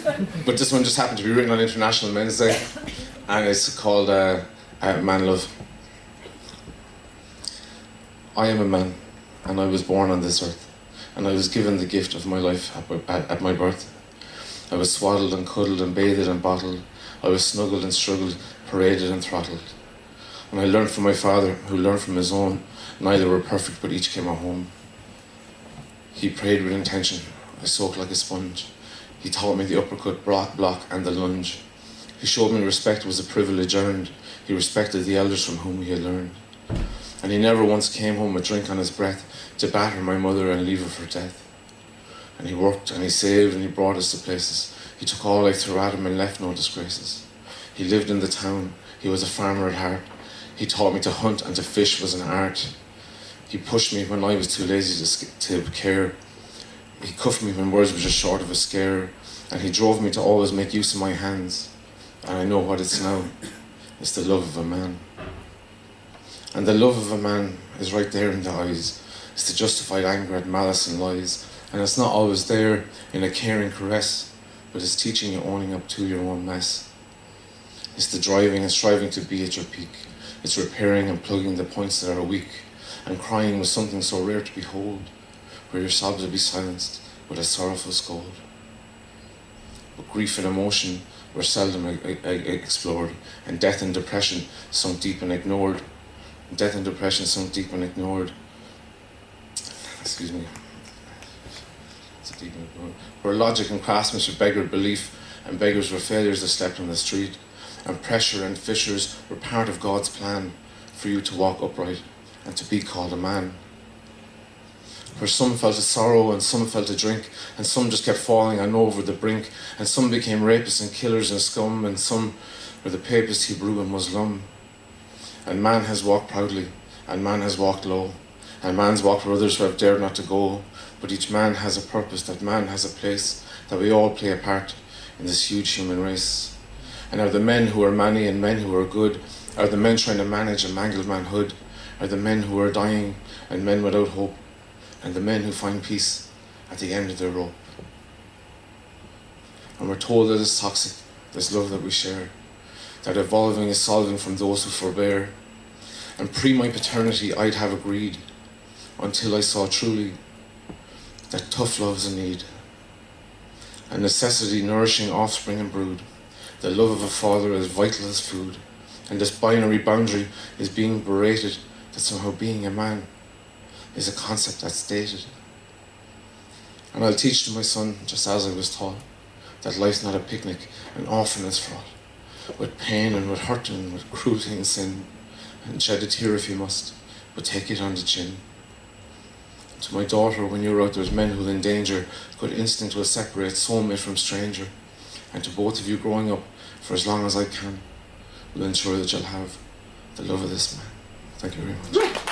But this one just happened to be written on International Men's Day, and it's called Man Love. I am a man, and I was born on this earth, and I was given the gift of my life at my birth. I was swaddled and cuddled and bathed and bottled. I was snuggled and struggled, paraded and throttled. And I learned from my father, who learned from his own. Neither were perfect, but each came at home. He prayed with intention. I soaked like a sponge. He taught me the uppercut, block, and the lunge. He showed me respect was a privilege earned. He respected the elders from whom he had learned. And he never once came home with drink on his breath to batter my mother and leave her for death. And he worked and he saved and he brought us to places. He took all life through Adam and left no disgraces. He lived in the town. He was a farmer at heart. He taught me to hunt and to fish was an art. He pushed me when I was too lazy to care. He cuffed me when words were just short of a scare. And he drove me to always make use of my hands. And I know what it's now. It's the love of a man. And the love of a man is right there in the eyes. It's the justified anger at malice and lies. And it's not always there in a caring caress, but it's teaching you owning up to your own mess. It's the driving and striving to be at your peak. It's repairing and plugging the points that are weak. And crying was something so rare to behold, where your sobs would be silenced with a sorrowful scold. But grief and emotion were seldom explored, and death and depression sunk deep and ignored. Death and depression sunk deep and ignored. Excuse me. Where logic and craftsmanship beggared belief, and beggars were failures that slept on the street, and pressure and fissures were part of God's plan for you to walk upright and to be called a man. Where some felt a sorrow and some felt a drink, and some just kept falling on over the brink, and some became rapists and killers and scum, and some were the papist, Hebrew and Muslim. And man has walked proudly, and man has walked low, and man's walked where others who have dared not to go. But each man has a purpose, that man has a place, that we all play a part in this huge human race. And are the men who are many and men who are good, are the men trying to manage a mangled manhood, are the men who are dying and men without hope, and the men who find peace at the end of their rope. And we're told that it's toxic, this love that we share, that evolving is solving from those who forbear. And pre my paternity I'd have agreed, until I saw truly that tough love's a need, a necessity nourishing offspring and brood. The love of a father is vital as food, and this binary boundary is being berated, that somehow being a man is a concept that's dated. And I'll teach to my son, just as I was taught, that life's not a picnic and often is fraught with pain and with hurt and with cruelty and sin, and shed a tear if you must, but take it on the chin. To my daughter, when you're out, there's men who'll endanger, good instinct will separate soulmate from stranger. And to both of you growing up, for as long as I can, will ensure that you'll have the love of this man. Thank you very much.